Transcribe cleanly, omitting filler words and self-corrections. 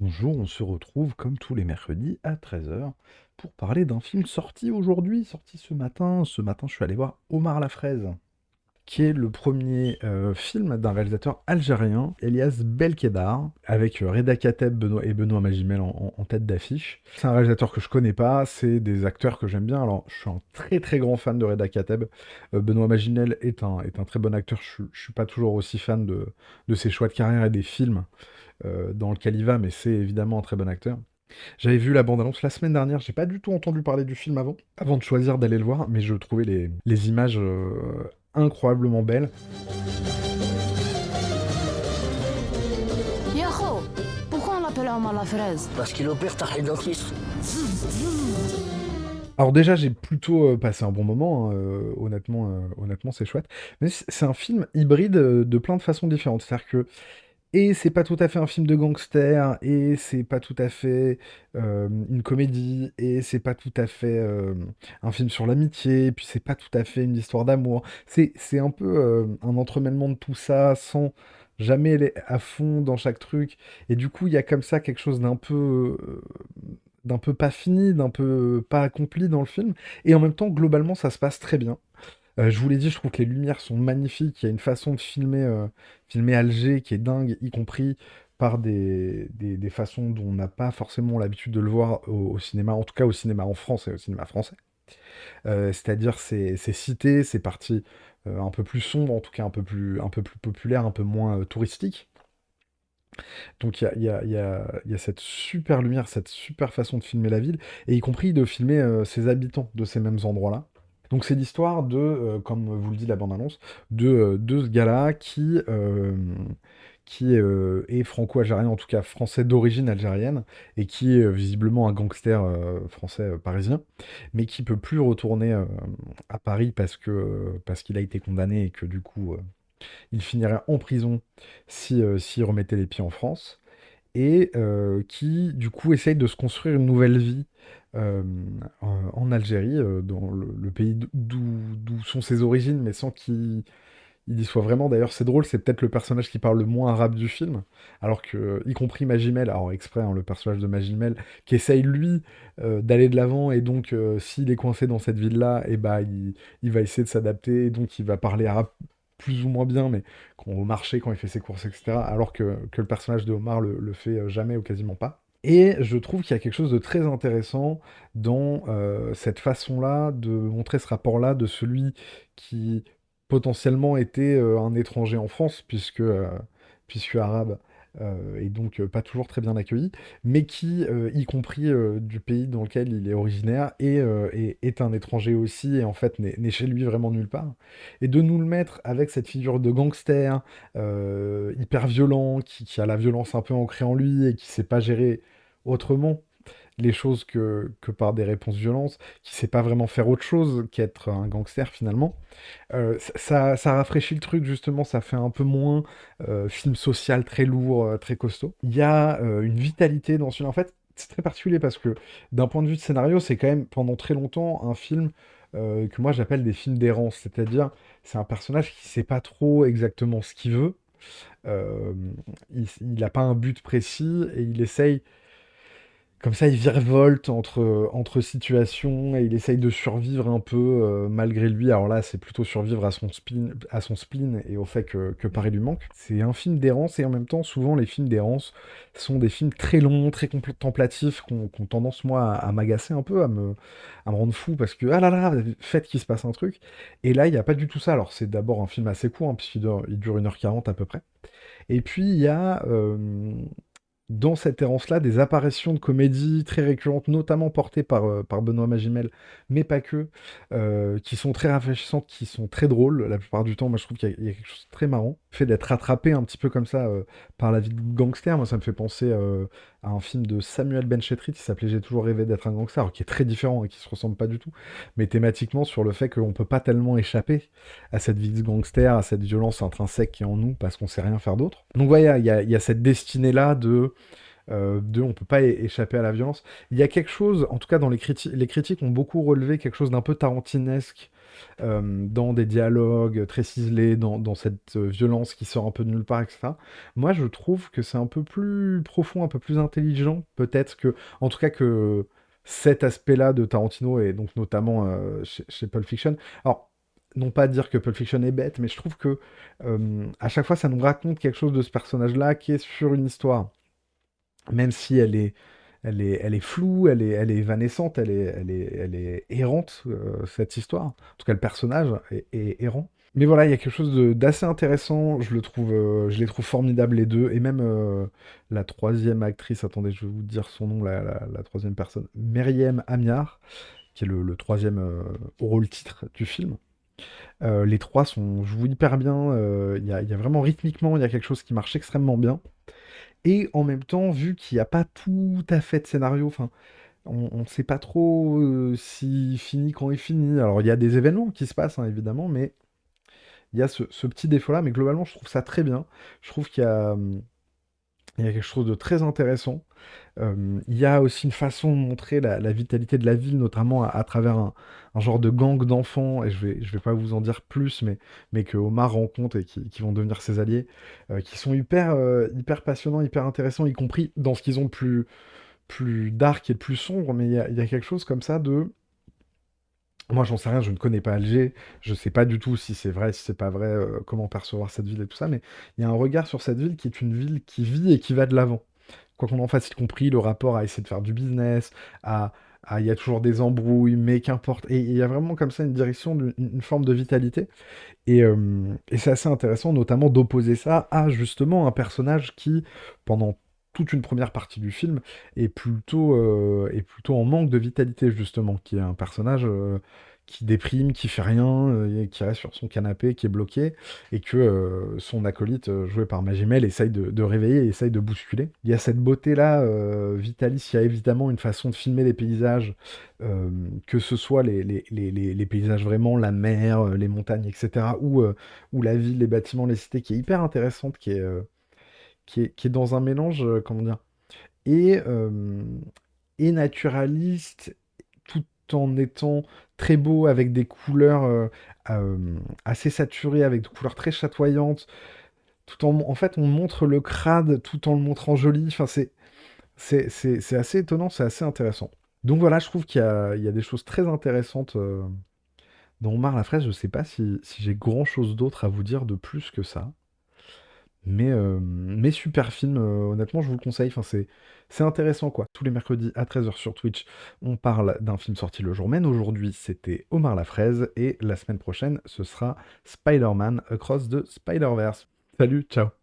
Bonjour, on se retrouve comme tous les mercredis à 13h pour parler d'un film sorti aujourd'hui, sorti ce matin. Ce matin, je suis allé voir Omar la Fraise, qui est le premier film d'un réalisateur algérien, Elias Belkedar, avec Reda Kateb et Benoît Magimel en tête d'affiche. C'est un réalisateur que je connais pas, c'est des acteurs que j'aime bien. Alors, je suis un très très grand fan de Reda Kateb. Benoît Magimel est un très bon acteur. Je suis pas toujours aussi fan de ses choix de carrière et des films dans lequel il va, mais c'est évidemment un très bon acteur. J'avais vu la bande-annonce la semaine dernière, j'ai pas du tout entendu parler du film avant de choisir d'aller le voir, mais je trouvais les images incroyablement belles. Yahoo! Pourquoi on l'appelle homme à la fraise? Parce qu'il opère ta dentiste. Alors déjà, j'ai plutôt passé un bon moment, hein, honnêtement c'est chouette. Mais c'est un film hybride de plein de façons différentes. C'est-à-dire que et c'est pas tout à fait un film de gangster, et c'est pas tout à fait une comédie, et c'est pas tout à fait un film sur l'amitié, et puis c'est pas tout à fait une histoire d'amour. C'est un peu un entremêlement de tout ça, sans jamais aller à fond dans chaque truc. Et du coup, il y a comme ça quelque chose d'un peu pas fini, d'un peu pas accompli dans le film. Et en même temps, globalement, ça se passe très bien. Je vous l'ai dit, je trouve que les lumières sont magnifiques. Il y a une façon de filmer Alger qui est dingue, y compris par des façons dont on n'a pas forcément l'habitude de le voir au cinéma, en tout cas au cinéma en France et au cinéma français. C'est-à-dire ces cités, ces parties un peu plus sombres, en tout cas un peu plus populaires, un peu moins touristiques. Donc il y a cette super lumière, cette super façon de filmer la ville, et y compris de filmer ses habitants de ces mêmes endroits-là. Donc c'est l'histoire comme vous le dit la bande-annonce, de ce gars-là qui est franco-algérien, en tout cas français d'origine algérienne, et qui est visiblement un gangster français parisien, mais qui peut plus retourner à Paris parce qu'il a été condamné et que du coup il finirait en prison s'il remettait les pieds en France, et qui du coup essaye de se construire une nouvelle vie euh, en Algérie, dans le pays d'où sont ses origines, mais sans qu'il y soit vraiment. D'ailleurs, c'est drôle, c'est peut-être le personnage qui parle le moins arabe du film, alors que, y compris Magimel, alors exprès, hein, le personnage de Magimel, qui essaye lui d'aller de l'avant, et donc s'il est coincé dans cette ville-là, et bah il va essayer de s'adapter, et donc il va parler arabe plus ou moins bien, mais au marché, quand il fait ses courses, etc., alors que le personnage de Omar le fait jamais ou quasiment pas. Et je trouve qu'il y a quelque chose de très intéressant dans cette façon-là de montrer ce rapport-là de celui qui potentiellement était un étranger en France, puisque arabe, et donc pas toujours très bien accueilli, mais qui, y compris du pays dans lequel il est originaire, est un étranger aussi, et en fait n'est chez lui vraiment nulle part. Et de nous le mettre avec cette figure de gangster hyper violent, qui a la violence un peu ancrée en lui, et qui sait pas gérer autrement les choses que par des réponses violentes, qui sait pas vraiment faire autre chose qu'être un gangster finalement. Ça rafraîchit le truc, justement, ça fait un peu moins film social très lourd, très costaud. Il y a une vitalité dans ce film. En fait, c'est très particulier parce que d'un point de vue de scénario, c'est quand même pendant très longtemps un film que moi j'appelle des films d'errance. C'est-à-dire, c'est un personnage qui sait pas trop exactement ce qu'il veut. Euh, il n'a pas un but précis, et il essaye comme ça, il virevolte entre situations, et il essaye de survivre un peu malgré lui. Alors là, c'est plutôt survivre à son spleen et au fait que Paris lui manque. C'est un film d'errance, et en même temps, souvent, les films d'errance sont des films très longs, très contemplatifs, qui ont tendance, moi, à m'agacer un peu, à me rendre fou, parce que, ah là là, faites qu'il se passe un truc. Et là, il n'y a pas du tout ça. Alors, c'est d'abord un film assez court, hein, il dure 1h40 à peu près. Et puis, il y a dans cette errance-là, des apparitions de comédie très récurrentes, notamment portées par Benoît Magimel, mais pas que, qui sont très rafraîchissantes, qui sont très drôles la plupart du temps. Moi, je trouve qu'il y a quelque chose de très marrant. Le fait d'être rattrapé un petit peu comme ça par la vie de gangster, moi, ça me fait penser à un film de Samuel Benchetrit qui s'appelait J'ai toujours rêvé d'être un gangster, alors qui est très différent et qui se ressemble pas du tout, mais thématiquement sur le fait qu'on peut pas tellement échapper à cette vie de gangster, à cette violence intrinsèque qui est en nous, parce qu'on sait rien faire d'autre. Donc voilà, il y a cette destinée-là de Deux, on peut pas échapper à la violence. Il y a quelque chose, en tout cas dans les critiques ont beaucoup relevé quelque chose d'un peu tarantinesque dans des dialogues très ciselés, dans cette violence qui sort un peu de nulle part, etc. Moi, je trouve que c'est un peu plus profond, un peu plus intelligent, peut-être que, en tout cas que cet aspect-là de Tarantino, et donc notamment chez Pulp Fiction. Alors, non pas dire que Pulp Fiction est bête, mais je trouve que à chaque fois, ça nous raconte quelque chose de ce personnage-là qui est sur une histoire même si elle est floue, elle est évanescente, elle est errante, cette histoire. En tout cas, le personnage est errant. Mais voilà, il y a quelque chose d'assez intéressant. Je les trouve formidables les deux. Et même la troisième actrice, attendez, je vais vous dire son nom, la troisième personne, Meriem Amiar, qui est le troisième rôle titre du film. Les trois jouent hyper bien. Il y a vraiment rythmiquement, il y a quelque chose qui marche extrêmement bien. Et en même temps, vu qu'il n'y a pas tout à fait de scénario, enfin, on ne sait pas trop s'il finit quand il finit. Alors, il y a des événements qui se passent, hein, évidemment, mais il y a ce petit défaut-là. Mais globalement, je trouve ça très bien. Je trouve qu'il y a quelque chose de très intéressant. Il y a aussi une façon de montrer la vitalité de la ville, notamment à travers un genre de gang d'enfants, et je vais pas vous en dire plus, mais que Omar rencontre et qui vont devenir ses alliés, qui sont hyper passionnants, hyper intéressants, y compris dans ce qu'ils ont de plus dark et de plus sombre, mais il y a quelque chose comme ça de... Moi, j'en sais rien, je ne connais pas Alger, je sais pas du tout si c'est vrai, si c'est pas vrai, comment percevoir cette ville et tout ça, mais il y a un regard sur cette ville qui est une ville qui vit et qui va de l'avant. Quoi qu'on en fasse, y compris le rapport à essayer de faire du business, il y a toujours des embrouilles, mais qu'importe. Et il y a vraiment comme ça une direction, une forme de vitalité. Et c'est assez intéressant, notamment d'opposer ça à justement un personnage qui, pendant toute une première partie du film, est plutôt en manque de vitalité, justement, qui est un personnage qui déprime, qui fait rien, et qui reste sur son canapé, qui est bloqué, et que son acolyte, joué par Magimel, essaye de réveiller, essaye de bousculer. Il y a cette beauté-là, Vitalis, il y a évidemment une façon de filmer les paysages, que ce soit les paysages vraiment, la mer, les montagnes, etc., ou la ville, les bâtiments, les cités, qui est hyper intéressante, qui est dans un mélange, comment dire, et, euh, et naturaliste, tout en étant très beau, avec des couleurs assez saturées, avec des couleurs très chatoyantes, en fait, on montre le crade tout en le montrant joli, enfin, c'est assez étonnant, c'est assez intéressant. Donc voilà, je trouve qu'il y a des choses très intéressantes dans Omar la fraise. Je sais pas si j'ai grand chose d'autre à vous dire de plus que ça. Mais super film, honnêtement, je vous le conseille. Enfin, c'est intéressant, quoi. Tous les mercredis à 13h sur Twitch, on parle d'un film sorti le jour même. Aujourd'hui, c'était Omar la fraise. Et la semaine prochaine, ce sera Spider-Man Across the Spider-Verse. Salut, ciao!